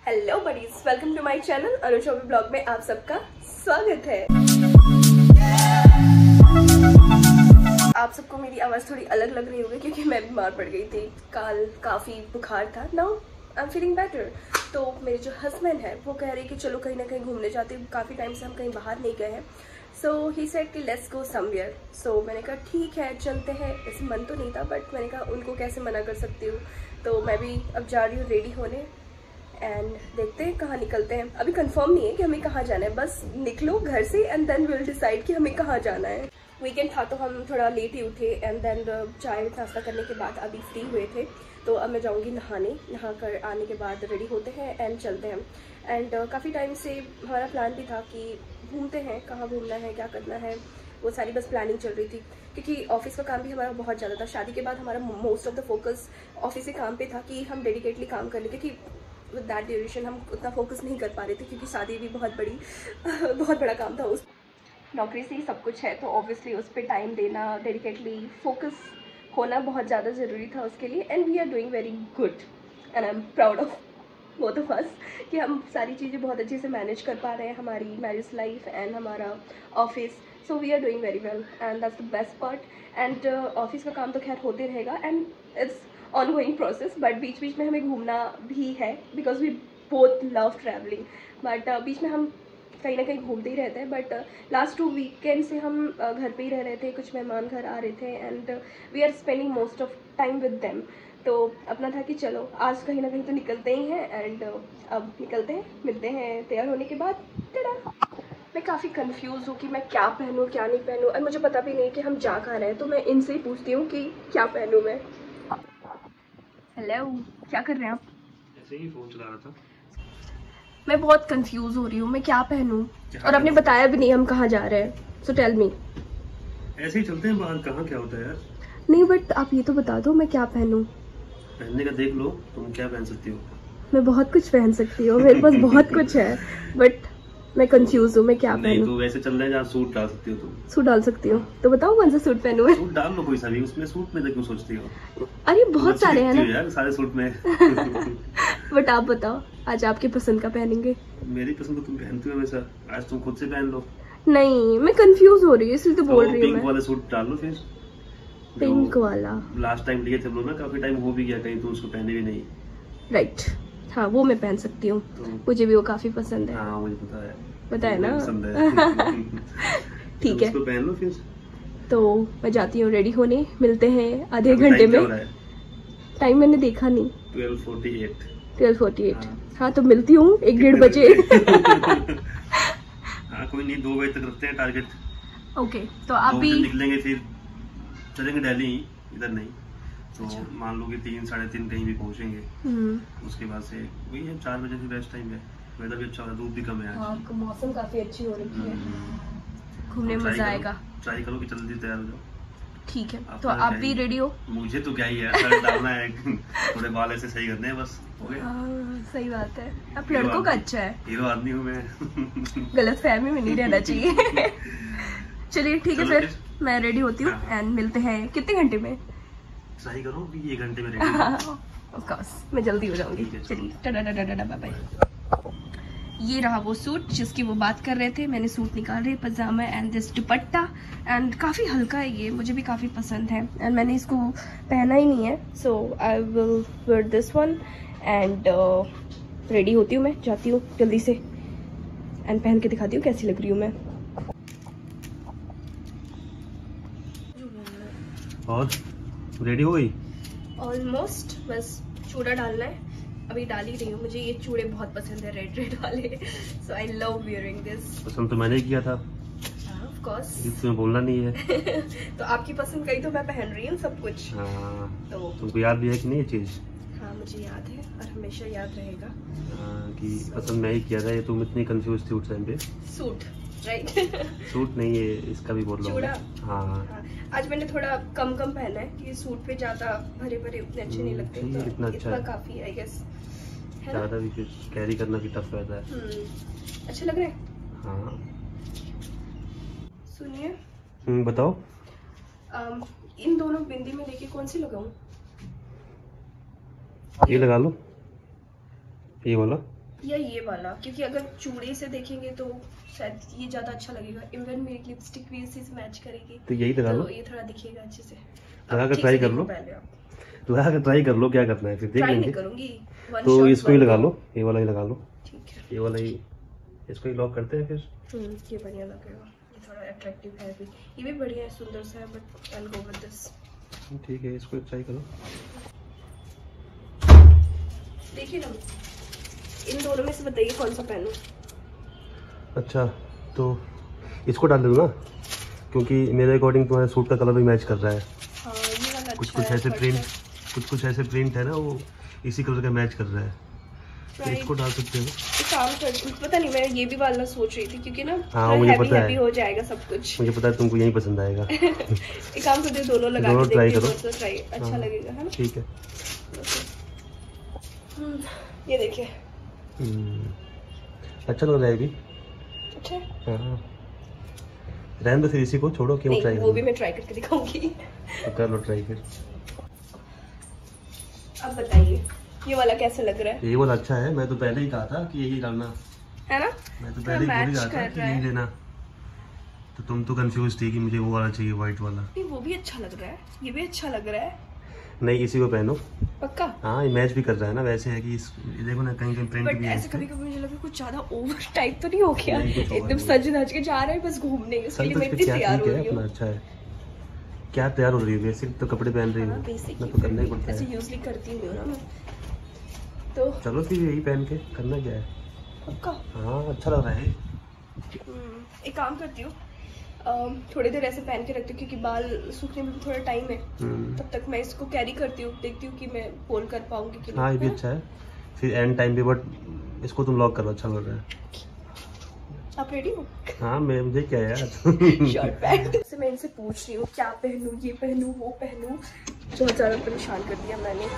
Hello buddies, welcome to my channel Anushobhi blog में आप सबका स्वागत है। आप सबको मेरी आवाज़ थोड़ी अलग लग रही होगी क्योंकि मैं बीमार पड़ गई थी। कल काफ़ी बुखार था। Now I am feeling better. तो मेरे जो हस्बैंड है वो कह रहे कि चलो कहीं ना कहीं घूमने जाते हैं, काफ़ी टाइम से हम कहीं बाहर नहीं गए हैं। सो ही सेड कि लेट्स गो समवेयर। सो मैंने कहा ठीक है चलते हैं। वैसे मन तो नहीं था बट मैंने कहा उनको कैसे मना कर सकती हूँ। तो मैं भी अब जा रही हूँ रेडी होने एंड देखते हैं कहाँ निकलते हैं। अभी कंफर्म नहीं है कि हमें कहाँ जाना है, बस निकलो घर से एंड देन विल डिसाइड कि हमें कहाँ जाना है। वीकेंड था तो हम थोड़ा लेट ही उठे एंड देन चाय नाश्ता करने के बाद अभी फ्री हुए थे। तो अब मैं जाऊँगी नहाने। नहा कर आने के बाद रेडी होते हैं एंड चलते हैं। एंड काफ़ी टाइम से हमारा प्लान भी था कि घूमते हैं, कहाँ घूमना है, क्या करना है, वो सारी बस प्लानिंग चल रही थी क्योंकि ऑफिस का काम भी हमारा बहुत ज़्यादा था। शादी के बाद हमारा most of the focus office के काम पे था कि हम डेडिकेटली काम कर लें, क्योंकि विद दैट ड्यूरेशन हम उतना फोकस नहीं कर पा रहे थे क्योंकि शादी भी बहुत बड़ा काम था। उस नौकरी से ही सब कुछ है तो ऑब्वियसली उस पर टाइम देना, डेडिकेटली फोकस होना बहुत ज़्यादा ज़रूरी था उसके लिए। And we are doing very good and I am proud of both of us कि हम सारी चीज़ें बहुत अच्छे से मैनेज कर पा रहे हैं, हमारी मैरिज लाइफ एंड हमारा office. So we are doing very well and that's the best part. And office का काम तो खैर होते रहेगा and it's ongoing process, but बीच बीच में हमें घूमना भी है because we both love travelling. But बीच में हम कहीं ना कहीं घूमते ही रहते हैं। बट लास्ट 2 वीकेंड से हम घर पे ही रह रहे थे, कुछ मेहमान घर आ रहे थे and we are spending most of time with them. तो अपना था कि चलो आज कहीं ना कहीं तो निकलते ही हैं एंड अब निकलते हैं, मिलते हैं तैयार होने के बाद। मैं काफ़ी कंफ्यूज हूँ कि मैं क्या पहनूँ क्या नहीं पहनूँ और मुझे पता भी नहीं कि हम जा कहाँ रहे हैं। तो मैं इनसे ही पूछती हूँ कि क्या पहनूँ मैं। हेलो, क्या कर रहे हैं आप? ऐसे ही फोन चला रहा था। मैं बहुत कंफ्यूज हो रही हूँ, मैं क्या पहनूं और आपने बताया भी नहीं हम कहाँ जा रहे हैं। So tell me. ऐसे ही चलते हैं बाहर, कहाँ क्या होता है यार। नहीं बट आप ये तो बता दो मैं क्या पहनूं। पहनने का देख लो, तुम क्या पहन सकती हो। मैं बहुत कुछ पहन सकती हूँ, मेरे पास बहुत कुछ है बट मैं कंफ्यूज हूँ मैं क्या नहीं पहनूं। तो वैसे चल रहे हैं जहाँ सूट डाल सकती हो तुम। सूट डाल सकती हूँ तो बताओ कौन सा सूट पहनूं मैं। सूट डाल लो कोई सा भी, उसमें सूट में तो क्यों सोचती हो। अरे बहुत सारे हैं ना यार सारे सूट में। बट आप बताओ आज आपकी पसंद का पहनेंगे। मेरी पसंद तो तुम पहनती हो हमेशा, आज तुम खुद से पहन लो। नहीं मैं कंफ्यूज हो रही हूँ इसलिए तो बोल रही हूँ। पिंक वाला सूट डाल लो फिर। पिंक वाला लास्ट टाइम लिए थे हम लोग ना, काफी टाइम हो भी गया कहीं तो उसको पहने भी नहीं। राइट, हाँ वो मैं पहन सकती हूँ तो मुझे भी वो काफी पसंद है। हाँ मुझे पता है ना ठीक है उसको पहन लो फिर। तो मैं जाती हूँ रेडी होने, मिलते हैं आधे घंटे में। टाइम मैंने देखा नहीं। 12:48। हाँ तो मिलती हूँ 1-1:30 बजे। हाँ कोई नहीं, 2 बजे तक रखते हैं टारगेट। ओके तो आप भी निकलेंगे, फिर चलेंगे दिल्ली, इधर नहीं तो अच्छा। मान लो कि 3-3:30 कहीं भी पहुँचेंगे। उसके बाद से वही है 4 बजे से बेस्ट टाइम है। वेदर भी अच्छा हो रहा है, धूप भी कम है आज। मौसम काफी अच्छी हो रही है, घूमने में मजा आएगा। ट्राई करो कि जल्दी तैयार हो जाओ। ठीक है तो आप भी रेडी हो? मुझे तो क्या ही है, शर्ट डालना है, थोड़े बाल ऐसे सही करने हैं बस। सही बात है, आप लड़कों का अच्छा है। हीरो आदमी हूँ मैं। गलत फहमी में नहीं रहना चाहिए। चलिए ठीक है फिर मैं रेडी होती हूँ एंड मिलते हैं कितने घंटे में। ट्राई करो कि 1 घंटे में रेडी। ऑफ कोर्स मैं जल्दी हो जाऊंगी। चलिए टाटा बाय बाय। ये रहा वो सूट जिसकी वो बात कर रहे थे। मैंने सूट निकाल रही, पजामा एंड दिस दुपट्टा एंड काफ़ी हल्का है ये, मुझे भी काफ़ी पसंद है एंड मैंने इसको पहना ही नहीं है। So I will wear this one and ready होती हूँ मैं, जाती हूँ जल्दी से एंड पहन के दिखाती हूँ कैसी लग रही हूँ मैं। और रेडी हो गई ऑलमोस्ट, बस चूड़ा डालना है, अभी डाल ही रही हूँ। मुझे ये चूड़े बहुत पसंद है, रेड वाले। सो आई लव वियरिंग दिस। पसंद तो मैंने किया था। ऑफ कोर्स, तुम्हें बोलना नहीं है। तो आपकी पसंद कही तो मैं पहन रही हूँ सब कुछ। हाँ, तो तुमको याद भी है कि नहीं ये चीज? हाँ मुझे याद है और हमेशा याद रहेगा। कि पसंद मैं ही किया था। ये तुम इतनी कंफ्यूज थी उस टाइम पे। Suit right? सूट नहीं है, इसका भी बोल रहा हूँ। हाँ आज मैंने थोड़ा कम पहना है कि सूट पे ज्यादा भरे भरे उतने अच्छे नहीं लगते। तो इतना अच्छा है, काफी आई गेस। ज्यादा भी फिर कैरी करना भी टफ रहता है। अच्छा लग रहा है। हाँ सुनिए। बताओ। इन दोनों बिंदी में देखिए कौन सी लगाऊं? ये लगा लो, ये वाला। या ये वाला, क्योंकि अगर चूड़े से देखेंगे तो शायद ये ज्यादा अच्छा लगेगा। इवन मेरी लिपस्टिक भी इसी से मैच करेगी, तो यही लगा लो, तो ये थोड़ा दिखेगा अच्छे से। लगा कर ट्राई कर लो, लगा कर ट्राई कर लो, क्या करना है फिर देख लेंगे। करूंगी तो इसको ही लगा लो, ये वाला ही लगा लो। ठीक है, ये वाला ही, इसको ही लॉक करते हैं फिर। ये बढ़िया लगेगा, ये थोड़ा अट्रैक्टिव है भी, ये भी बढ़िया है, सुंदर सा है, but I will go with this. ठीक है, इसको ट्राई करो। देखिए ना, इन दोनों में से बताइए कौन सा पहनूं। अच्छा, तो इसको डाल दो ना, क्योंकि मेरे अकॉर्डिंग तुम्हारे सूट का कलर भी मैच कर रहा है। हाँ, ये वाला कुछ अच्छा कुछ है, ऐसे प्रिंट, कुछ ऐसे प्रिंट है ना, वो इसी कलर का मैच कर रहा है, तो इसको डाल सकते हो। एक काम कर, पता नहीं, मैं ये भी वाला सोच रही थी, क्योंकि ना हाँ, मुझे पता है, हो जाएगा सब कुछ। मुझे पता है तुमको यही पसंद आएगा। एक काम करते, दोनों लगा के ट्राई देखते करो, हैं, ट्राई अच्छा लगेगा, है ना? ठीक है। ये देखिए, अच्छा लग रहा है भी। अच्छा, हाँ, रहने दो फिर, इसी को छोड़ो, क्यों ट्राई वो भी मैं ट्राई करके दिखाऊंगी। तो कर लो ट्राई फिर। अब बताइए ये वाला कैसा लग रहा है? ये वाला अच्छा है, मैं तो पहले ही कहा था कि यही डालना, है ना? मैं तो पहले ही बोल ही रहा था कि यही लेना, तो तुम तो कंफ्यूज थी कि मुझे वो वाला चाहिए, व्हाइट वाला। नहीं, वो भी अच्छा लग रहा है, ये भी अच्छा लग रहा है। नहीं, इसी को पहनो पक्का। हाँ, मैच भी कर रहा है ना, वैसे है कि देखो ना, कहीं कहीं प्रिंट भी है। ऐसे कभी कभी मुझे लगा कुछ ज्यादा ओवर टाइप तो नहीं हो गया, एकदम सज धज के जा रहे हैं बस घूमने, उसके लिए मैं इतनी तैयार हो रही हूँ। अच्छा है, क्या तैयार हो रही है? बेसिक तो कपड़े पहन रही हूँ, मैं तो करना ही पड़ता है, ऐसे यूजली करती हूँ ना मैं, तो चलो फिर यही पहन के करना क्या है। पक्का। हाँ, अच्छा लग रहा है। एक काम करती हूँ, थोड़ी देर ऐसे पहन के रखती हूँ, क्योंकि बाल सूखने में थोड़ा टाइम है, तब तक मैं इसको कैरी करती हूँ, देखती हूँ कि मैं फोल्ड कर पाऊंगी कि नहीं। हाँ, ये भी अच्छा है, फिर एंड टाइम पे, बट इसको तुम लॉक करो, अच्छा लग रहा है। आप रेडी हो? हाँ, मुझे क्या यार। शॉर्ट पैंट से मैं इनसे पूछ रही हूँ क्या पहनूं, ये पहनूं, वो पहनूं, बहुत ज़्यादा परेशान कर दिया मैंने।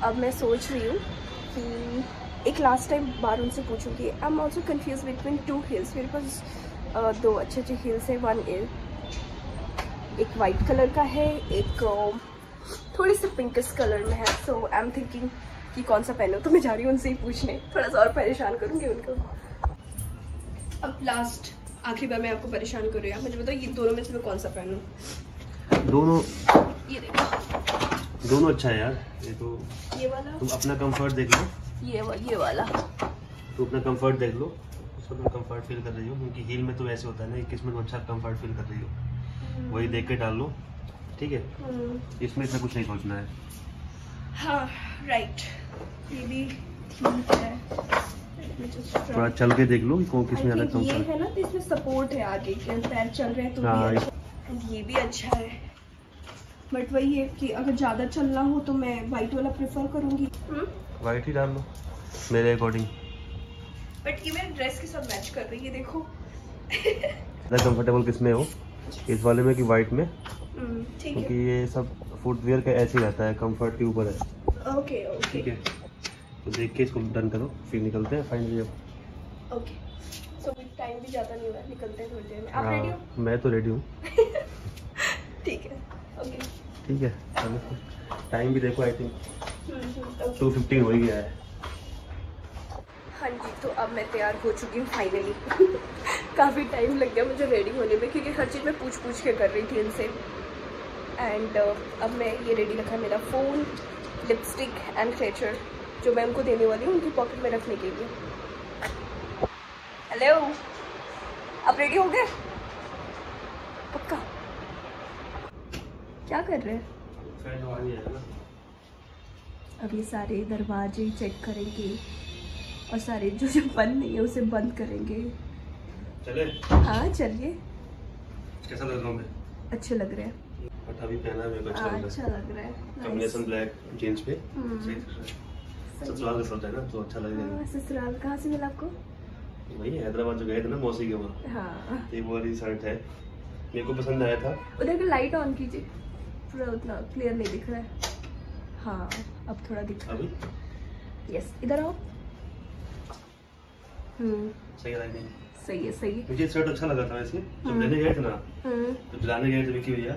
अब मैं सोच रही हूँ कि एक लास्ट टाइम बार उनसे पूछूंगी। I am also confuse between 2 heels, मेरे पास 2 अच्छे हील्स है, 1 इयर, एक वाइट कलर का है, एक थोड़ी सी पिंकिश कलर में है। सो आई एम थिंकिंग कि कौन सा पहनूं, तो मैं जा रही हूँ उनसे ही पूछने, थोड़ा सा और परेशान करूँगी उनको। अब लास्ट आखिरी बार मैं आपको परेशान कर रही हूँ, मुझे बताओ ये दोनों में से मैं कौन सा पहनूं? दोनों, ये देखो, दोनों अच्छा है यार, ये तो ये वाला, तुम अपना कंफर्ट देख लो, ये वाला, तो अपना कंफर्ट देख लो, उसको तुम कंफर्ट फील कर रही हो, क्योंकि हील में तो ऐसे होता है ना कि इसमें तुम अच्छा कंफर्ट फील कर रही हो, वही देख के डाल लो, ठीक है? इसमें इतना कुछ नहीं सोचना है। हाँ, राइट, ये भी ठीक है, थोड़ा चल के देख लो कि कौन किसमें ज्यादा कंफर्ट ये है ना, तो इसमें सपोर्ट है आगे के, पैर चल रहे हैं तो हाँ, भी अच्छा, ये भी अच्छा है, बट वही है कि अगर ज्यादा चलना हो तो मैं वाइट वाला प्रेफर करूंगी। वाइट ही डाल लो मेरे अकॉर्डिंग, बट ये मेरे ड्रेस के साथ मैच कर रही है, देखो। ज़्यादा कंफर्टेबल किसमें हो, इस वाले में कि वाइट में? ठीक क्योंकि है, ये सब फुटवेयर का ऐसे ही रहता है, कंफर्ट के ऊपर है। ओके ठीक है, तो देख के इसको डन करो, फिर निकलते हैं फाइनली। अब ओके, सो टाइम भी ज़्यादा नहीं हुआ, निकलते हैं थोड़ी देर में। आप रेडी हो? मैं तो रेडी हूँ। ठीक है, ओके, ठीक है, चलो टाइम भी देखो, आई थिंक 2:15 हो ही गया है। हाँ जी, तो अब मैं तैयार हो चुकी हूँ फाइनली। काफ़ी टाइम लग गया मुझे रेडी होने में, क्योंकि हर चीज़ मैं पूछ के कर रही थी इनसे। एंड अब मैं ये रेडी रखा है, मेरा फ़ोन, लिपस्टिक एंड क्लेचर, जो मैं उनको देने वाली हूँ उनकी पॉकेट में रखने के लिए। हेलो, आप रेडी हो गए? पक्का? क्या कर रहे हैं? अब ये सारे दरवाजे चेक करेंगे और सारे जो बंद नहीं है उसे बंद करेंगे। चले? हाँ चलिए। कैसा लग रहा हूँ मैं? अच्छे लग रहे हैं। पट्टा भी पहना है, मेरे को अच्छा लग रहा है। कॉम्बिनेशन ब्लैक जींस पे सही लग रहा है। ससुराल का शर्ट है ना, तो अच्छा लगेगा। ससुराल कहाँ से मिला आपको? वही हैदराबाद जो गए थे ना मौसी के वहाँ। हाँ, ये वो वाली शर्ट है, मेरे को पसंद आया था। उधर का लाइट ऑन कीजिए, पूरा उतना क्लियर नहीं दिख रहा है। हाँ, अब थोड़ा दिख रहा है। अभी यस, इधर आओ। सही है, नहीं सही है, सही है। मुझे शर्ट अच्छा लगा था वैसे, जब लेने गए थे ना, तो दिलाने गए थे विक्की भैया,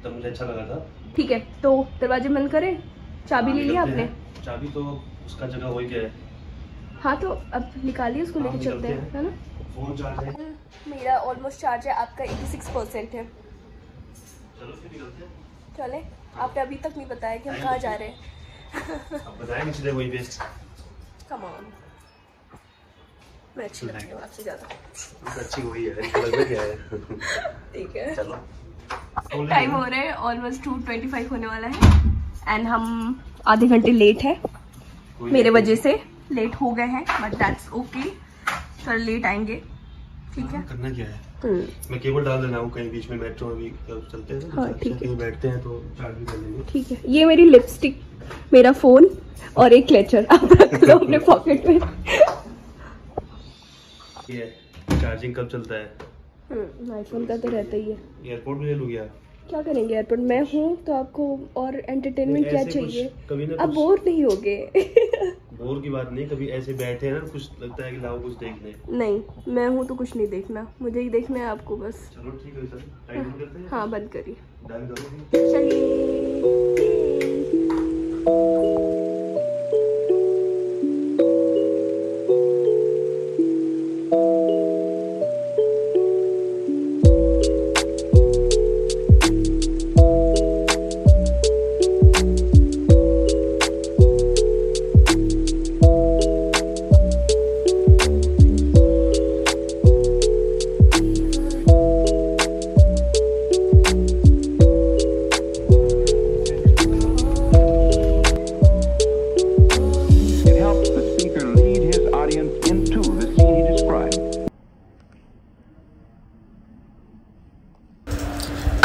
तब मुझे अच्छा लगा था। ठीक है, तो दरवाजे बंद करें। चाबी ले लिया आपने? चाबी तो उसका जगह हो ही गया है। हाँ तो अब निकालिए उसको, लेके चलते हैं, है ना। फोन चार्ज है मेरा ऑलमोस्ट चार्ज है, आपका 86% है। चलो फिर निकलते हैं। चले, आपने अभी तक नहीं बताया कि हम कहाँ जा रहे हैं। अब बताएं इसलिए वही बेस्ट। कम ऑन, मैं अच्छी लगती हूँ आपसे ज़्यादा। अच्छी वही है, लग रहा क्या है। ठीक है, चलो। टाइम हो रहा है ऑलमोस्ट 2:25 होने वाला है एंड हम आधे घंटे लेट है। मेरे वजह से लेट हो गए हैं, but that's okay, sir late आएंगे, ठीक है। करना क्या है, मैं केबल डाल देना हूँ कहीं बीच में, मेट्रो में भी चलते हैं। हाँ ठीक है, कहीं बैठते हैं तो चार्ज भी कर लेंगे। ठीक है। ये मेरी लिपस्टिक, मेरा फोन और एक क्लेचर आप रख लो अपने पॉकेट में। ये चार्जिंग कब चलता है? आईफोन का तो रहता ही है। एयरपोर्ट भी ले लूँ क्या? क्या करेंगे एयरपोर्ट, मैं हूँ तो आपको और एंटरटेनमेंट क्या चाहिए? कभी ना आप बोर नहीं होगे। बोर की बात नहीं, कभी ऐसे बैठे हैं ना, कुछ लगता है कि लाओ कुछ देखने। नहीं, मैं हूँ तो कुछ नहीं देखना, मुझे ही देखना है आपको बस। चलो ठीक है सर, टाइम करते हैं। हाँ बंद करिए, डन करो। चलिए।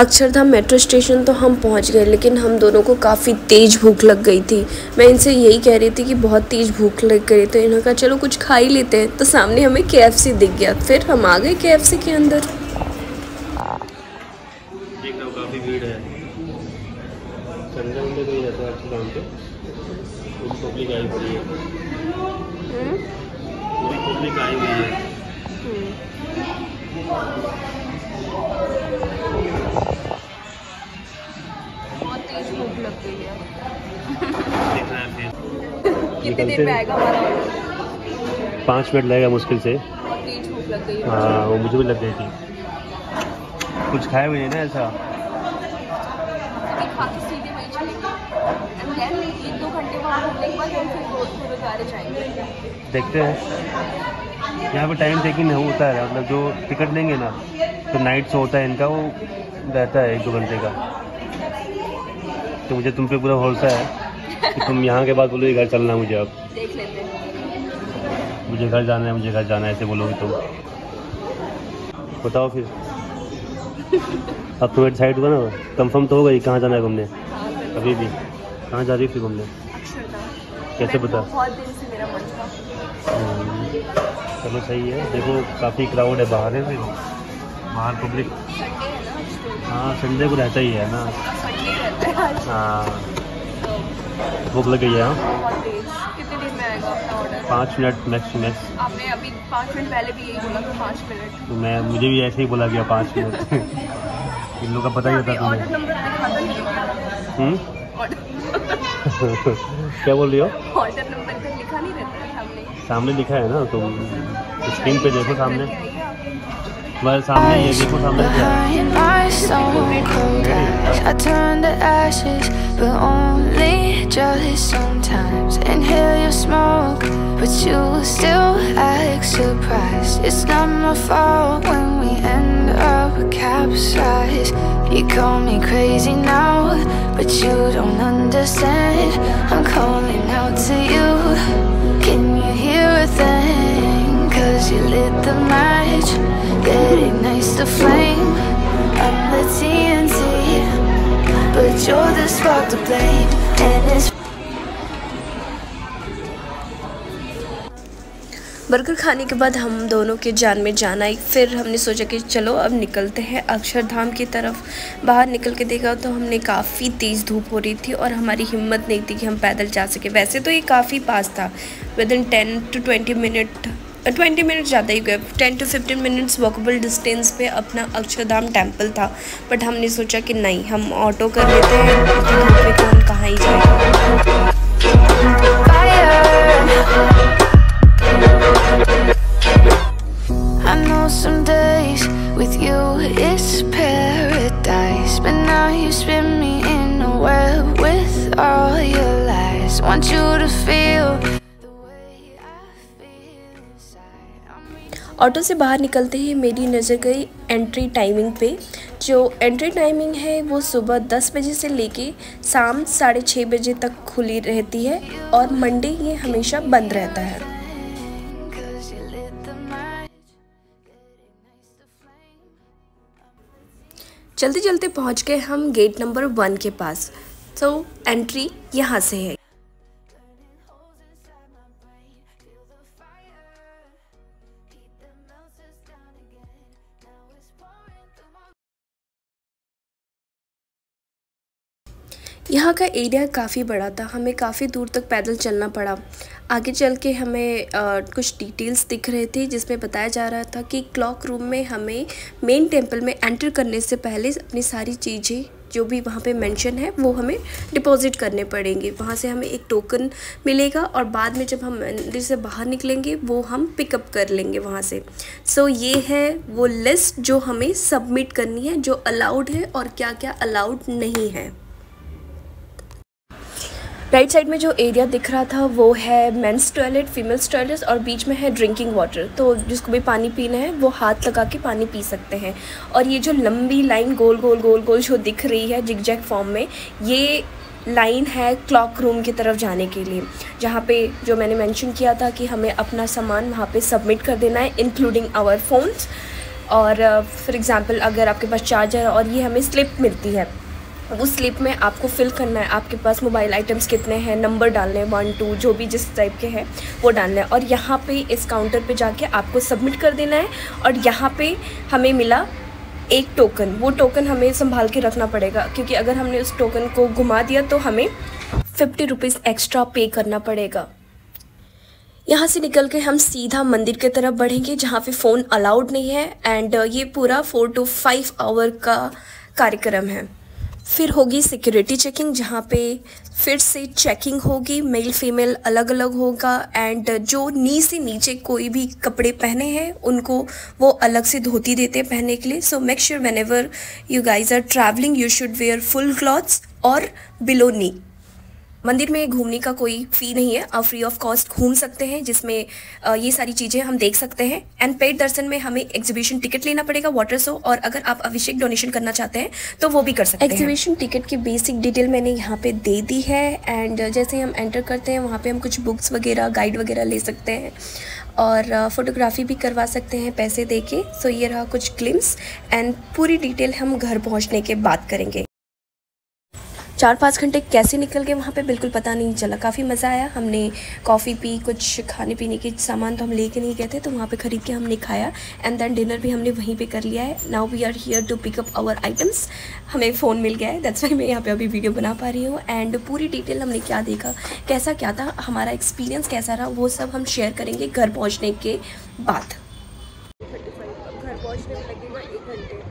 अक्षरधाम मेट्रो स्टेशन तो हम पहुंच गए, लेकिन हम दोनों को काफ़ी तेज़ भूख लग गई थी। मैं इनसे यही कह रही थी कि बहुत तेज़ भूख लग गई, तो इन्होंने कहा चलो कुछ खा ही लेते हैं। तो सामने हमें KFC दिख गया, फिर हम आ गए KFC के अंदर। देख रहा हूँ काफ़ी भीड़ है, संडे वंडे कोई रहता है अक्षरधाम पे, पूरी पब्लिक आई पड़ी है, पूरी पब्लिक आई हुई है। बहुत तेज भूख लग गई है। दिख रहा है फिर कितनी देर में आएगा हमारा ऑर्डर? 5 मिनट लगेगा मुश्किल से। बहुत तेज भूख लग गई है। हाँ वो मुझे भी लग गई थी, कुछ खाए हुए नहीं ना ऐसा। अभी खा के सीधे वहीं चलेंगे एंड देन 1-2 घंटे वहाँ घूमने के बाद हम फिर गुरुद्वारे जाएंगे। देखते हैं, यहाँ पे टाइम टेकिंग होता है, मतलब जो टिकट लेंगे ना तो नाइट शो होता है इनका, वो रहता है 1-2 घंटे का। तो मुझे तुम पे पूरा भरोसा है कि तुम यहाँ के बाद बोलोगे घर चलना मुझे, अब देख लेते हैं। मुझे घर जाना है, मुझे घर जाना है, ऐसे बोलोगे तुम। बताओ फिर। अब तुम्हें डिसाइड हुआ ना, कंफर्म तो होगा ही कहाँ जाना है घूमने। अभी भी कहाँ जा रही हो फिर घूमने? कैसे पता? बहुत दिन से मेरा मन था। चलो सही है। देखो काफ़ी क्राउड है बाहर, है फिर बाहर पब्लिक। हाँ संडे को रहता ही है ना। हाँ भूख लग गई है। हाँ कितनी देर में आएगा अपना order? 5 minute max to max. आपने अभी 5 मिनट पहले भी यही बोला था, 5 मिनट। तो मुझे भी ऐसे ही बोला गया 5 मिनट। इन लोगों का पता ही होता तुम्हें। ऑर्डर नंबर दिखाता नहीं है। क्या बोल रही हो? ऑर्डर नंबर पे लिखा नहीं रहता है सामने? सामने लिखा है ना, तुम स्क्रीन पे देखो सामने। तुम्हारे सामने ये देखो सामने क्या है। I turn to ashes, but only jealous sometimes. Inhale your smoke, but you still act surprised. It's not my fault when we end up capsized. You call me crazy now, but you don't understand. I'm calling out to you. Can you hear a thing? 'Cause you lit the match, that ignites the flame. I'm the TNT, but you're the spark to blame, and it's burger खाने के बाद हम दोनों के जान में जान आई। फिर हमने सोचा कि चलो अब निकलते हैं अक्षरधाम की तरफ। बाहर निकल के देखा तो हमने काफ़ी तेज़ धूप हो रही थी और हमारी हिम्मत नहीं थी कि हम पैदल जा सके। वैसे तो ये काफ़ी पास था, विदिन 10 to 20 मिनट, 20 मिनट ज़्यादा ही गए, 10 to 15 मिनट्स वॉकेबल डिस्टेंस पे अपना अक्षरधाम टेम्पल था। बट हमने सोचा कि नहीं, हम ऑटो कर लेते हैं, धूप में कौन कहाँ ही जाए। ऑटो से बाहर निकलते ही मेरी नज़र गई एंट्री टाइमिंग पे। जो एंट्री टाइमिंग है वो सुबह 10 बजे से लेके शाम 6:30 बजे तक खुली रहती है और मंडे ये हमेशा बंद रहता है। चलते चलते पहुंच गए हम गेट नंबर 1 के पास। तो एंट्री यहाँ से है। यहाँ का एरिया काफ़ी बड़ा था, हमें काफ़ी दूर तक पैदल चलना पड़ा। आगे चल के हमें कुछ डिटेल्स दिख रहे थे जिसमें बताया जा रहा था कि क्लॉक रूम में हमें मेन टेम्पल में एंटर करने से पहले अपनी सारी चीज़ें जो भी वहाँ पे मेंशन है वो हमें डिपॉजिट करने पड़ेंगे। वहाँ से हमें एक टोकन मिलेगा और बाद में जब हम मंदिर से बाहर निकलेंगे वो हम पिकअप कर लेंगे वहाँ से। सो ये है वो लिस्ट जो हमें सबमिट करनी है, जो अलाउड है और क्या क्या अलाउड नहीं है। राइट साइड में जो एरिया दिख रहा था वो है मेंस टॉयलेट, फीमेल्स टॉयलेट और बीच में है ड्रिंकिंग वाटर। तो जिसको भी पानी पीना है वो हाथ लगा के पानी पी सकते हैं। और ये जो लंबी लाइन गोल गोल गोल गोल जो दिख रही है जिगजैग फॉर्म में, ये लाइन है क्लॉक रूम की तरफ जाने के लिए, जहाँ पे जो मैंने मेंशन किया था कि हमें अपना सामान वहाँ पे सबमिट कर देना है इंक्लूडिंग आवर फोन्स। और फॉर एग्ज़ाम्पल अगर आपके पास चार्जर और ये हमें स्लिप मिलती है, उस स्लिप में आपको फिल करना है आपके पास मोबाइल आइटम्स कितने हैं, नंबर डालने हैं 1 2 जो भी जिस टाइप के हैं वो डालना है और यहाँ पे इस काउंटर पे जाके आपको सबमिट कर देना है। और यहाँ पे हमें मिला एक टोकन, वो टोकन हमें संभाल के रखना पड़ेगा क्योंकि अगर हमने उस टोकन को घुमा दिया तो हमें 50 रुपीज़ एक्स्ट्रा पे करना पड़ेगा। यहाँ से निकल के हम सीधा मंदिर की तरफ बढ़ेंगे जहाँ पे फ़ोन अलाउड नहीं है। एंड ये पूरा 4 to 5 आवर का कार्यक्रम है। फिर होगी सिक्योरिटी चेकिंग जहाँ पे फिर से चेकिंग होगी, मेल फीमेल अलग अलग होगा। एंड जो नी से नीचे कोई भी कपड़े पहने हैं उनको वो अलग से धोती देते हैं पहनने के लिए। So make sure whenever you guys are travelling you should wear full clothes और बिलो नी। मंदिर में घूमने का कोई फ़ी नहीं है, आप फ्री ऑफ कॉस्ट घूम सकते हैं जिसमें ये सारी चीज़ें हम देख सकते हैं। एंड पेड दर्शन में हमें एग्जीबिशन टिकट लेना पड़ेगा, वाटर शो, और अगर आप अभिषेक डोनेशन करना चाहते हैं तो वो भी कर सकते हैं। एग्जीबिशन टिकट की बेसिक डिटेल मैंने यहाँ पे दे दी है। एंड जैसे ही हम एंटर करते हैं वहाँ पे हम कुछ बुक्स वगैरह गाइड वगैरह ले सकते हैं और फोटोग्राफी भी करवा सकते हैं पैसे दे के। सो ये रहा कुछ ग्लिम्स एंड पूरी डिटेल हम घर पहुँचने के बाद करेंगे। 4-5 घंटे कैसे निकल गए वहाँ पे बिल्कुल पता नहीं चला। काफ़ी मज़ा आया, हमने कॉफ़ी पी, कुछ खाने पीने के सामान तो हम लेके नहीं गए थे तो वहाँ पे ख़रीद के हमने खाया। एंड देन डिनर भी हमने वहीं पे कर लिया है। Now we are here to pick up our items. हमें फ़ोन मिल गया है, दैट्स वाई मैं यहाँ पे अभी वीडियो बना पा रही हूँ। एंड पूरी डिटेल हमने क्या देखा, कैसा क्या था, हमारा एक्सपीरियंस कैसा रहा, वो सब हम शेयर करेंगे घर पहुँचने के बाद। घर पहुँचने में लगेगा 1 घंटे।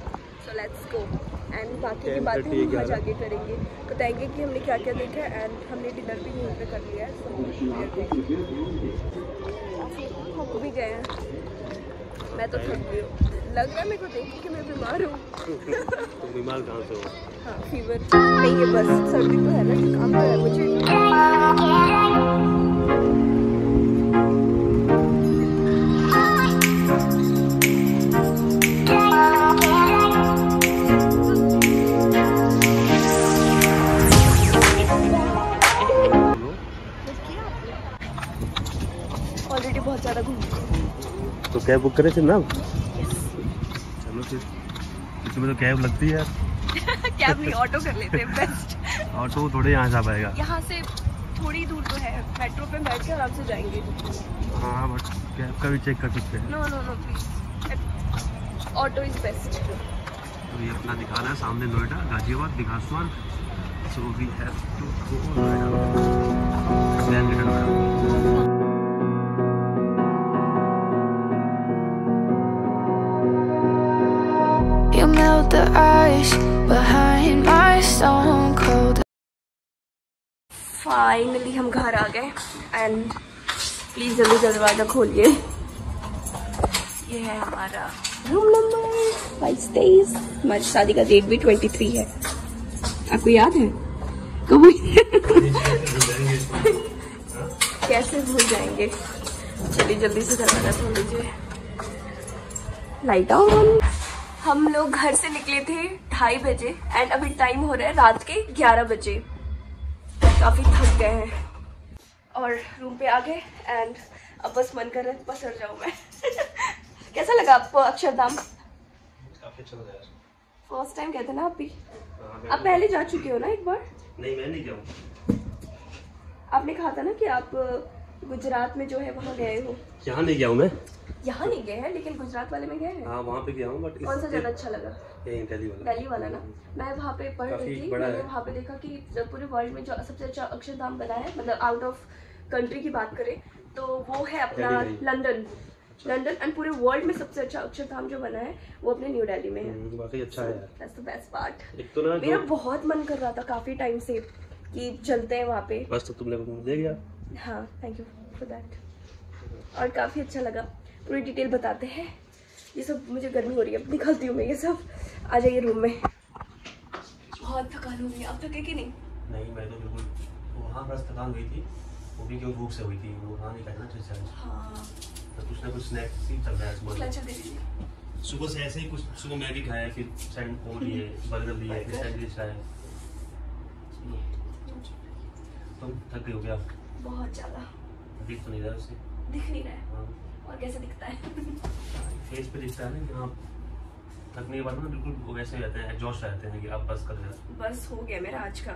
सो लेट्स गो एंड बाकी की बातें हम वहाँ जाके करेंगे, बताएंगे कि हमने क्या क्या देखा है। एंड हमने डिनर भी यहीं पे कर लिया है। थक भी गए हैं, मैं तो थक गई हूँ, लग रहा है मेरे को देख के कि मैं बीमार हूँ। तुम बीमार कहाँ से हो? हाँ फीवर नहीं है, बस सर्दी तो है ना, जुकाम तो है मुझे। ऑलरेडी बहुत ज़्यादा घूम गए तो कैब बुक करे थे ना? चलो फिर, इसमें तो कैब लगती है यार। कैब नहीं, ऑटो कर लेते हैं बेस्ट। ऑटो थोड़े यहाँ से आ पाएगा, यहाँ से थोड़ी दूर तो है, मेट्रो पे बैठ के आराम से जाएंगे। हाँ बट कैब का भी चेक कर सकते हैं। No no no please, auto is best. तो ये अपना दिखा रहा है सामने नोएडा, गाजियाबाद, बिघासवान। So we have to go Noida, then return Noida. You melt the ice behind my stone cold. Finally हम घर आ गए एंड प्लीज जल्दी दरवाजा खोलिए। ये है हमारा रूम नंबर 5 days। हमारी शादी का डेट भी 23 है, आपको याद है? कब कैसे भूल जाएंगे। चलिए जल्दी से दरवाजा खोल लीजिए। Light on. हम लोग घर से निकले थे 2:30 बजे एंड अभी टाइम हो रहा है रात के 11 बजे। काफी थक गए हैं और रूम पे आ गए एंड अब बस मन कर रहा है बस सर जाऊँ मैं। कैसा लगा आपको अक्षरधाम? काफी अच्छा लगा यार। फर्स्ट टाइम कहते ना आप भी? आप पहले जा चुके हो ना एक बार? नहीं मैं नहीं गया हूँ। आपने कहा था ना कि आप गुजरात में जो है वहाँ गए हो। यहाँ नहीं गया हूँ मैं। यहाँ नहीं गए हैं लेकिन गुजरात वाले में गए हैं। हाँ वहाँ पे गया हूँ बट कौन सा ज्यादा अच्छा लगा? दिल्ली वाला ना। मैं वहाँ पे पढ़ रही थी, मैंने वहाँ पे देखा कि पूरे वर्ल्ड में जो सबसे अच्छा अक्षरधाम बना है, मतलब आउट ऑफ कंट्री की बात करें तो वो है अपना लंदन एंड पूरे वर्ल्ड में सबसे अच्छा अक्षरधाम जो बना है वो अपने न्यू दिल्ली में है। वाकई अच्छा है यार। That's the best part. एक तो ना मेरा बहुत मन कर रहा था काफी टाइम से कि चलते हैं वहाँ पे। बस तो तुमने दे गया। हाँ थैंक यू फॉर दैट। और काफी अच्छा लगा। पूरी डिटेल बताते हैं। ये सब मुझे गर्मी हो रही है, निकलती हूँ मैं ये सब। आ जाइए रूम में। बहुत थकान हो गई। आप थके कि नहीं? नहीं मैं तो बिल्कुल वहाँ बस थकान हुई थी, वो भी क्यों भूख से हुई थी, वो वहाँ नहीं करना चाहिए। हाँ तो कुछ ना कुछ स्नैक्स ही चल रहा है सुबह। सुबह से ऐसे ही कुछ, सुबह मैगी खाया, फिर सैंडविच लिए, बर्गर लिए, फिर सैंडविच खाया। तुम थक गई हो क्या? बहुत ज्यादा। दिख तो नहीं रहा उससे। दिख नहीं रहा है। हाँ। और कैसे दिखता है? फेस पे दिखता है ना कि हाँ थकने के बाद ना बिल्कुल वो वैसे रहते हैं, एग्जॉस्ट रहते हैं कि अब बस कर रहे। बस हो गया मेरा आज का।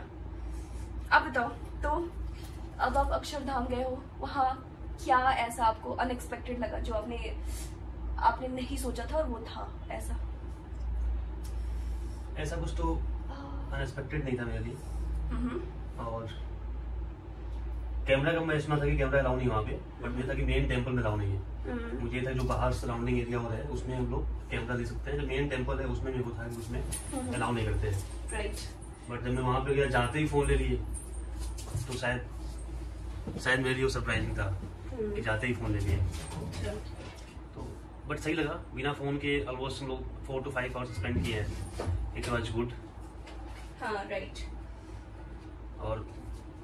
आप बताओ तो अब आप अक्षरधाम गए हो, वहाँ क्या ऐसा आपको अनएक्सपेक्टेड लगा जो आपने नहीं सोचा था और वो था ऐसा? ऐसा कुछ तो अनएक्सपेक्टेड नहीं था मेरे लिए। और कैमरा का मैं सुना था कि कैमरा अलाउ नहीं वहाँ पे, बट ये था कि मेन टेम्पल में अलाउ नहीं है। मुझे ये था जो बाहर सराउंडिंग एरिया हो रहा है उसमें हम लोग कैमरा दे सकते हैं, जो मेन टेम्पल है उसमें मेरे को था कि उसमें अलाउ नहीं करते हैं। राइट। बट जब मैं वहाँ पे गया जाते ही फोन ले लिए, तो शायद मेरे लिए वो सरप्राइजिंग था कि जाते ही फोन ले लिए। तो बट सही लगा, बिना फोन के ऑलमोस्ट हम लोग 4 to 5 आवर्स स्पेंड किए हैं। It was good. हाँ राइट। और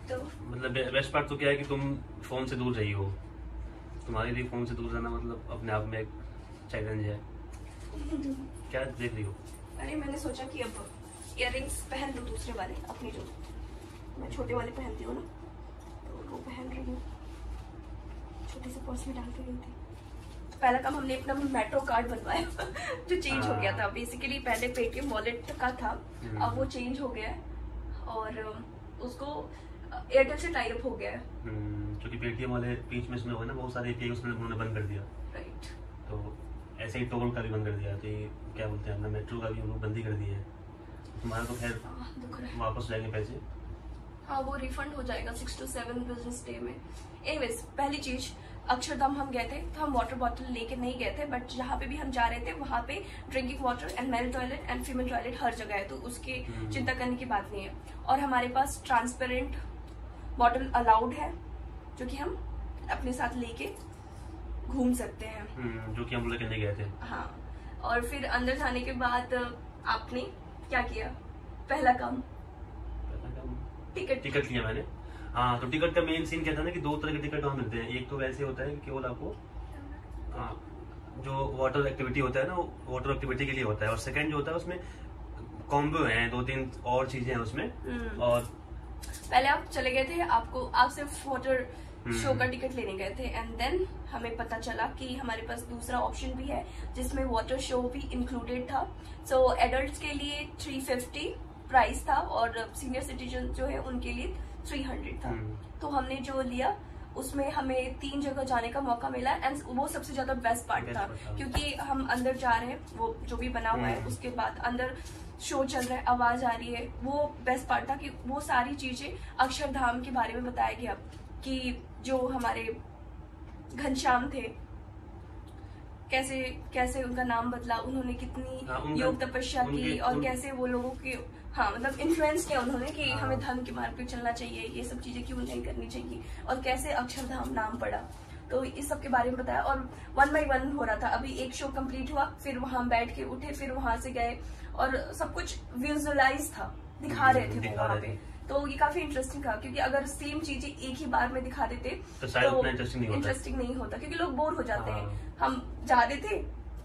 तो मतलब बेस्ट पार्ट तो क्या है कि तुम फोन से दूर रही हो। तुम्हारे लिए फोन से दूर रहना मतलब अपने आप में एक चैलेंज है। क्या देख रही हो? अरे मैंने सोचा कि अब इयररिंग्स पहन लूँ दूसरे वाले, अपनी जो मैं छोटे वाले पहनती हूँ ना, तो वो पहन रही हूँ। छोटे से पर्स में डाल के गई थी। पहला काम हमने अपना मेट्रो कार्ड बनवाया जो चेंज हो गया था। बेसिकली पहले पेटीएम वॉलेट का था, अब वो चेंज हो गया है और उसको एयरटेल से टाई अप हो गया है। क्योंकि पेटीएम वाले बीच में इसमें हो ना बहुत सारे एपीआई उसने उन्होंने बंद कर दिया। राइट। तो ऐसे ही टोल का भी बंद कर दिया, तो ये क्या बोलते हैं अपना मेट्रो का भी हम लोग बंद ही कर दिया है। तुम्हारा तो खैर वापस जाएंगे पैसे। हाँ वो रिफंड हो जाएगा 6 to 7 बिजनेस डे में। एनीवेज पहली चीज अक्षरधाम हम गए थे तो हम वाटर बॉटल लेके नहीं गए थे, बट जहाँ पे भी हम जा रहे थे वहाँ पे drinking water and male toilet and female toilet हर जगह है, तो उसकी चिंता करने की बात नहीं है। और हमारे पास ट्रांसपेरेंट बॉटल अलाउड है जो कि हम अपने साथ लेके घूम सकते हैं, जो कि हम लोग नहीं गए थे। हाँ। और फिर अंदर जाने के बाद आपने क्या किया? पहला काम टिकट लिया मैंने। हाँ तो टिकट का मेन सीन क्या था ना कि 2 तरह के टिकट वहाँ मिलते हैं। एक तो वैसे होता है कि केवल आपको जो वाटर एक्टिविटी होता है ना वो वाटर एक्टिविटी के लिए होता है, और सेकंड जो होता है उसमें कॉम्बो है, 2-3 और चीजें हैं उसमें। और पहले आप चले गए थे, आप सिर्फ वाटर शो का टिकट लेने गए थे एंड देन हमें पता चला कि हमारे पास दूसरा ऑप्शन भी है जिसमें वाटर शो भी इंक्लूडेड था। सो एडल्ट्स के लिए 350 प्राइस था और सीनियर सिटीजन जो है उनके लिए 300 था। तो हमने जो लिया उसमें हमें 3 जगह जाने का मौका मिला एंड वो सबसे ज्यादा बेस्ट पार्ट था क्योंकि हम अंदर जा रहे हैं, वो जो भी बना हुआ है उसके बाद अंदर शो चल रहा है, आवाज आ रही है। वो बेस्ट पार्ट था कि वो सारी चीजें अक्षरधाम के बारे में बताया गया कि जो हमारे घनश्याम थे कैसे कैसे उनका नाम बदला, उन्होंने कितनी योग तपस्या की और कैसे वो लोगों के मतलब इन्फ्लुएंस किया उन्होंने कि हमें धर्म के मार्ग पे चलना चाहिए, ये सब चीजें क्यों नहीं करनी चाहिए, और कैसे अक्षरधाम नाम पड़ा। तो इस सब के बारे में बताया और 1 by 1 हो रहा था। अभी एक शो कंप्लीट हुआ, फिर वहां बैठ के उठे, फिर वहां से गए और सब कुछ विजुअलाइज था, दिखा रहे थे वो वहां पे। तो ये काफी इंटरेस्टिंग था क्योंकि अगर सेम चीजें एक ही बार में दिखा देते तो इंटरेस्टिंग नहीं होता क्योंकि लोग बोर हो जाते हैं। हम जा रहे थे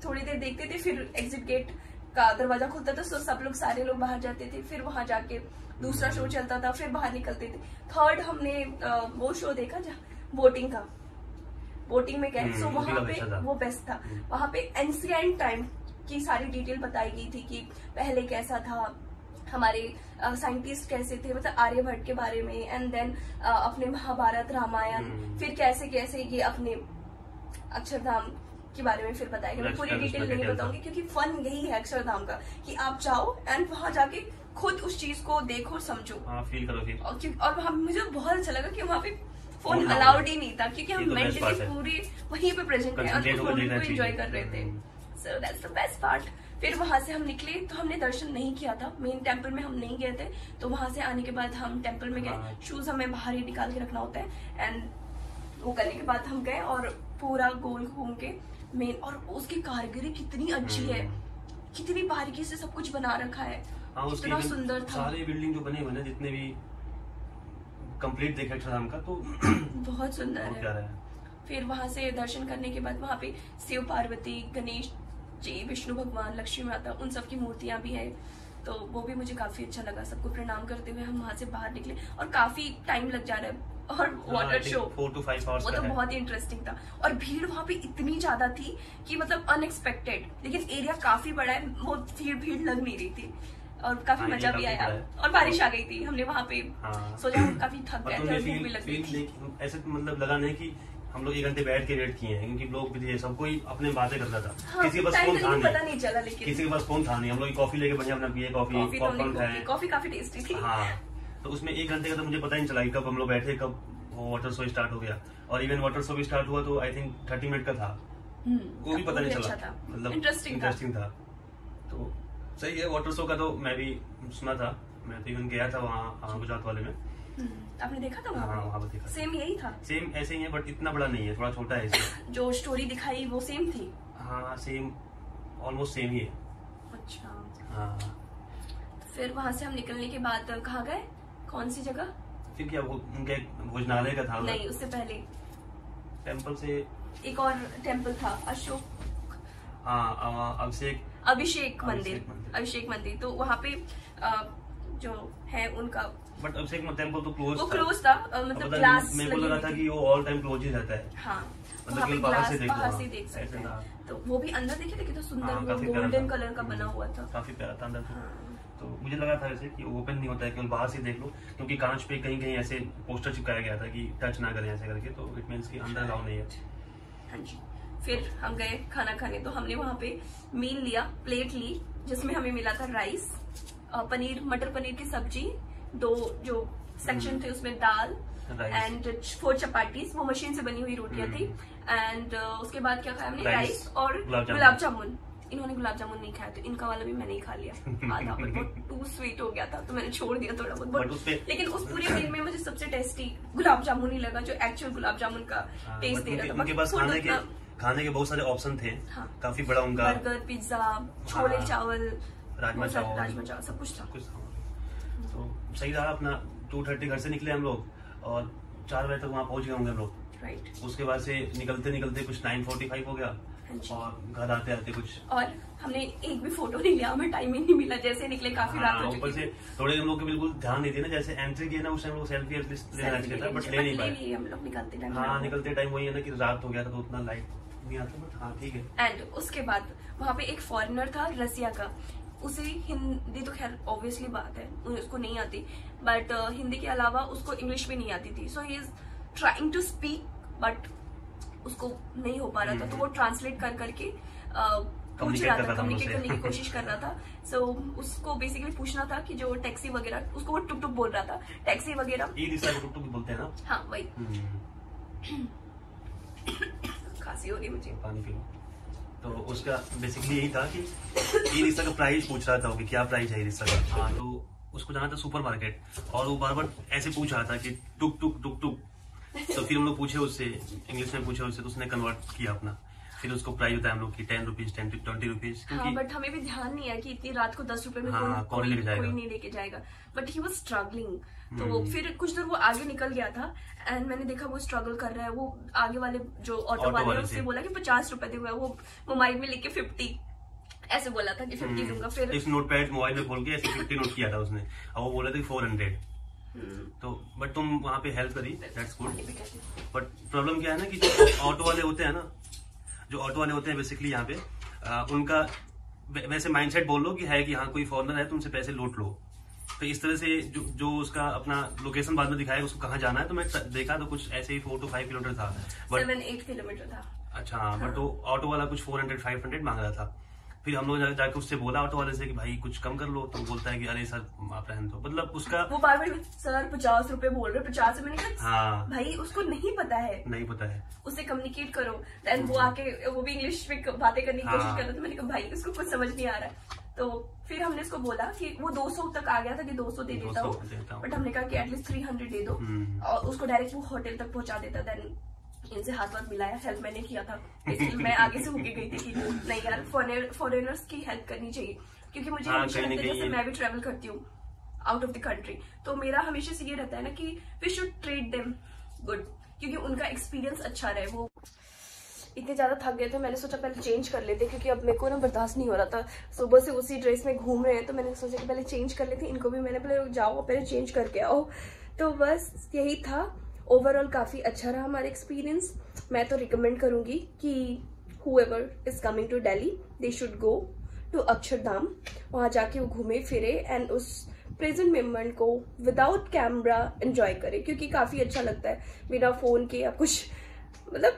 थोड़ी देर देखते थे, फिर एग्जिट गेट का दरवाजा खुलता था, सब लोग सारे लोग बाहर जाते थे, फिर वहां जाके दूसरा शो चलता था, फिर बाहर निकलते थे। थर्ड हमने वो शो देखा बोटिंग का, बोटिंग में गए, सो वहां पे वो बेस्ट था। वहां पे एंशिएंट टाइम की सारी डिटेल बताई गई थी कि पहले कैसा था, हमारे साइंटिस्ट कैसे थे, मतलब आर्यभट्ट के बारे में, एंड देन अपने महाभारत रामायण, फिर कैसे कैसे ये अपने अक्षरधाम के बारे में फिर बताएगा। मैं पूरी डिटेल नहीं बताऊंगी क्योंकि फन यही है अक्षरधाम का कि आप जाओ एंड वहां जाके खुद उस चीज को देखो, समझो, फील करो फिर। और वहां मुझे बहुत अच्छा लगा कि वहां पे फोन अलाउड ही नहीं था क्योंकि हम मेंटली पूरी वहीं पे प्रेजेंट थे और फोन को एंजॉय कर रहे थे। So that's the best part. फिर वहां से हम निकले तो हमने दर्शन नहीं किया था, मेन टेम्पल में हम नहीं गए थे, तो वहां से आने के बाद हम टेम्पल में गए। शूज हमें बाहर ही निकाल के रखना होता है एंड वो करने के बाद हम गए और पूरा गोल घूम के मेन, और उसकी कारीगरी कितनी अच्छी है, कितनी बारीकी से सब कुछ बना रखा है, कितना सुंदर था। सारे बिल्डिंग जो बने हुए हैं जितने भी कंप्लीट देखे अक्षरधाम का तो बहुत सुंदर है। फिर वहां से दर्शन करने के बाद वहां पे शिव पार्वती, गणेश जी, विष्णु भगवान, लक्ष्मी माता, उन सब की मूर्तियां भी है, तो वो भी मुझे काफी अच्छा लगा। सबको प्रणाम करते हुए हम वहां से बाहर निकले और काफी टाइम लग जा रहा है। और वाटर शो 4 to 5 hours वो तो बहुत ही इंटरेस्टिंग था और भीड़ वहां पे इतनी ज्यादा थी कि मतलब अनएक्सपेक्टेड, लेकिन एरिया काफी बड़ा है, वो भीड़ लग नहीं रही थी और काफी मजा भी आया। और बारिश आ गई थी, हमने वहां पे सोचा, हम काफी थक गए थे और भूख भी लग गई थी। ऐसे मतलब लगा नहीं कि हम लोग 1 घंटे बैठ के वेट किए हैं क्योंकि लोग भी थे, सब कोई अपने बातें करता था। किसी के पास फोन था नहीं, पता नहीं चला, लेकिन किसी के पास फोन था नहीं। हम लोग कॉफी लेके बढ़िया अपना पिए, कॉफी पॉपकॉर्न खाए, कॉफी काफी टेस्टी थी। हाँ, तो उसमें 1 घंटे का तो मुझे पता ही नहीं चला कब हम लोग बैठे, कब वो वाटर शो स्टार्ट हो गया। और इवन वाटर शो भी स्टार्ट हुआ तो आई थिंक 30 मिनट का था, वो भी पता नहीं चला, मतलब इंटरेस्टिंग था। तो सही है। वाटर शो का तो मैं भी सुना था, मैं तो इवन गया था वहाँ गुजरात वाले में। आपने देखा था वहाँ? हाँ, वहाँ पर देखा। सेम यही था? सेम ऐसे ही है बट इतना बड़ा नहीं है, थोड़ा छोटा है इससे। जो स्टोरी दिखाई वो सेम थी? हाँ, सेम, ऑलमोस्ट सेम ही है। अच्छा। हाँ। फिर वहाँ से हम निकलने के बाद कहाँ गए, कौन सी जगह? फिर क्या वो उनके भोजनालय का था? नहीं, उससे पहले टेम्पल से एक और टेम्पल था, अशोक, हाँ, अभिषेक मंदिर। तो वहाँ पे जो है उनका, बट अभिषेक टेम्पल तो क्लोज था, मतलब ग्लास मेरे को लगा था कि वो ऑल टाइम क्लोज ही रहता है। हाँ, मतलब बाहर से देख सकते हैं। तो वो भी अंदर देखे थे कितना सुंदर, गोल्डन कलर का बना हुआ था, काफी प्यारा था अंदर। तो मुझे लगा था वैसे कि ओपन नहीं होता है, केवल बाहर से देख लो, क्योंकि कांच पे कहीं कहीं ऐसे पोस्टर चिपकाया गया था कि टच ना करें ऐसे करके, तो इट मींस कि अंदर अलाउ नहीं है। हाँ जी। फिर हम गए खाना खाने, तो हमने वहाँ पे मील लिया, प्लेट ली, जिसमें हमें मिला था राइस, पनीर, मटर पनीर की सब्जी, 2 जो सेक्शन थे उसमें दाल एंड 4 चपाटीज, वो मशीन से बनी हुई रोटियां थी। एंड उसके बाद क्या खाया हमने, राइस और गुलाब जामुन। इन्होंने गुलाब जामुन नहीं खाया, तो इनका वाला भी मैंने ही खा लिया आधा, बट टू स्वीट हो गया था तो मैंने छोड़ दिया थोड़ा बहुत। लेकिन उस पूरी मील में मुझे सबसे टेस्टी गुलाब जामुन ही लगा, जो एक्चुअल गुलाब जामुन का टेस्ट दे रहा था। उनके पास खाने के बहुत सारे ऑप्शन थे। हाँ, काफी बड़ा उनका बर्गर, पिज्जा, छोले चावल, राजमा चावल, सब कुछ था। तो सही रहा। अपना 2:30 घर से निकले हम लोग और 4 बजे तक वहाँ पहुँच गए होंगे हम लोग। राइट। उसके बाद से निकलते कुछ 9:45 हो गया और घर आते आते कुछ, और हमने एक भी फोटो नहीं लिया, हमें टाइम ही नहीं मिला, जैसे निकले काफी रात हो चुकी थी। थोड़े हम लोग के बिल्कुल ध्यान नहीं दिया ना, जैसे एंट्री किया ना उस टाइम लोग सेल्फी लेना चाहिए था, बट ले नहीं पाए हम लोग निकलते टाइम। हाँ, निकलते टाइम वही है ना कि रात हो गया था तो उतना लाइट नहीं आता, बट हाँ ठीक है। एंड उसके बाद वहाँ पे एक फॉरेनर था रसिया का, उसे हिंदी तो खैर ऑब्वियसली बात है उसको नहीं आती, बट हिंदी के अलावा उसको इंग्लिश भी नहीं आती थी। So he is trying to speak but उसको नहीं हो पा रहा था, तो वो ट्रांसलेट कर करके पूछ रहा था, कम्युनिकेट करने की कोशिश कर रहा था। सो उसको बेसिकली पूछना था कि जो टैक्सी वगैरह, उसको वो टुक टुक बोल रहा था, टैक्सी वगैरह, ई-रिक्शा को टुक टुक बोलते हैं ना। हाँ वही। खांसी हो रही मुझे, पानी पी लो। तो उसका बेसिकली यही था कि ई-रिक्शा का प्राइस पूछ रहा था कि क्या प्राइस है ई-रिक्शा का। हाँ, तो उसको जाना था सुपरमार्केट और वो बार बार ऐसे पूछ रहा था कि टुक टुक टुक टुक। तो फिर हम लोग पूछे उससे, इंग्लिश में पूछे उससे, तो उसने कन्वर्ट किया अपना, फिर उसको प्राइस होता है हम लोग की 10 रुपीज 20 रुपीज। हाँ, बट हमें भी ध्यान नहीं है कि इतनी रात को 10 रुपए में कोई नहीं लेके जाएगा। But he was struggling. तो फिर कुछ देर वो आगे निकल गया था एंड मैंने देखा वो स्ट्रगल कर रहा है। वो आगे वाले जो ऑटो वाले हैं उससे बोला कि 50 रुपए दूंगा, वो मोबाइल में लेके 50 ऐसे बोला था कि 50 दूंगा। फिर इस नोटपैड मोबाइल में खोल के ऐसे 50 नोट किया था उसने, और वो बोला था 400। तो बट तुम वहाँ पे हेल्प करी, दैट्स गुड। बट प्रॉब्लम क्या है ना कि जो ऑटो वाले होते हैं ना, जो ऑटो वाले होते हैं बेसिकली यहाँ पे उनका वैसे माइंडसेट बोल लो कि है कि हाँ कोई फॉरेनर है तुमसे पैसे लूट लो। तो इस तरह से जो उसका अपना लोकेशन बाद में दिखाएगा उसको कहाँ जाना है, तो मैं देखा तो कुछ ऐसे ही 4 to 5 किलोमीटर था, 7-8 किलोमीटर था। अच्छा हाँ, बट तो ऑटो वाला कुछ 400-500 मांग रहा था। फिर हम लोग जाके उससे बोला ऑटो वाले से कि भाई कुछ कम कर लो, तो बोलता है कि अरे सर आप रहने दो। मतलब उसका वो बार बार सर 50 रुपए बोल रहे, 50 से मैंने कहा हाँ भाई उसको नहीं पता है, नहीं पता है, उससे कम्युनिकेट करो। देन वो आके वो भी इंग्लिश में बातें करने की कोशिश कर रहा था। मैंने कहा भाई उसको कुछ समझ नहीं आ रहा है। तो फिर हमने उसको बोला कि वो 200 तक आ गया था कि 200 दे देता हूँ, बट हमने कहा कि एटलीस्ट 300 दे दो और उसको डायरेक्ट वो होटल तक पहुंचा देता। देन इनसे हाथ मिलाया, हेल्प मैंने किया था। मैं आगे से होके गई थी कि नहीं यार फॉरेनर्स की हेल्प करनी चाहिए, क्योंकि मुझे हमेशा लगता है जैसे मैं भी ट्रेवल करती हूँ आउट ऑफ द कंट्री, तो मेरा हमेशा से ये रहता है ना कि we should treat them good, क्योंकि उनका एक्सपीरियंस अच्छा रहे। वो इतने ज्यादा थक गए थे, मैंने सोचा पहले चेंज कर लेते, क्योंकि अब मेरे को ना बर्दाश्त नहीं हो रहा था, सुबह से उसी ड्रेस में घूम रहे हैं। तो मैंने सोचा कि पहले चेंज कर लेते, इनको भी मैंने पहले जाओ पहले चेंज करके आओ। तो बस यही था। ओवरऑल काफ़ी अच्छा रहा हमारा एक्सपीरियंस। मैं तो रिकमेंड करूँगी कि whoever is coming to Delhi, they should go to Akshardham. वहाँ जाके वो घूमे फिरे एंड उस प्रेजेंट मोमेंट को विदाउट कैमरा एंजॉय करें, क्योंकि काफ़ी अच्छा लगता है बिना फ़ोन के या कुछ, मतलब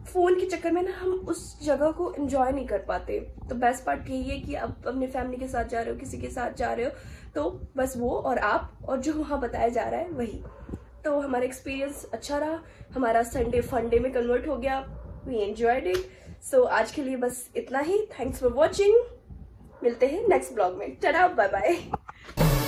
फ़ोन के चक्कर में ना हम उस जगह को एंजॉय नहीं कर पाते। तो बेस्ट पार्ट यही है कि आप अपने फैमिली के साथ जा रहे हो, किसी के साथ जा रहे हो, तो बस वो और आप और जो वहाँ बताया जा रहा है वही। तो हमारा एक्सपीरियंस अच्छा रहा, हमारा संडे फन डे में कन्वर्ट हो गया, वी एंजॉयड इट। सो आज के लिए बस इतना ही। थैंक्स फॉर वॉचिंग, मिलते हैं नेक्स्ट ब्लॉग में। Tata, bye bye.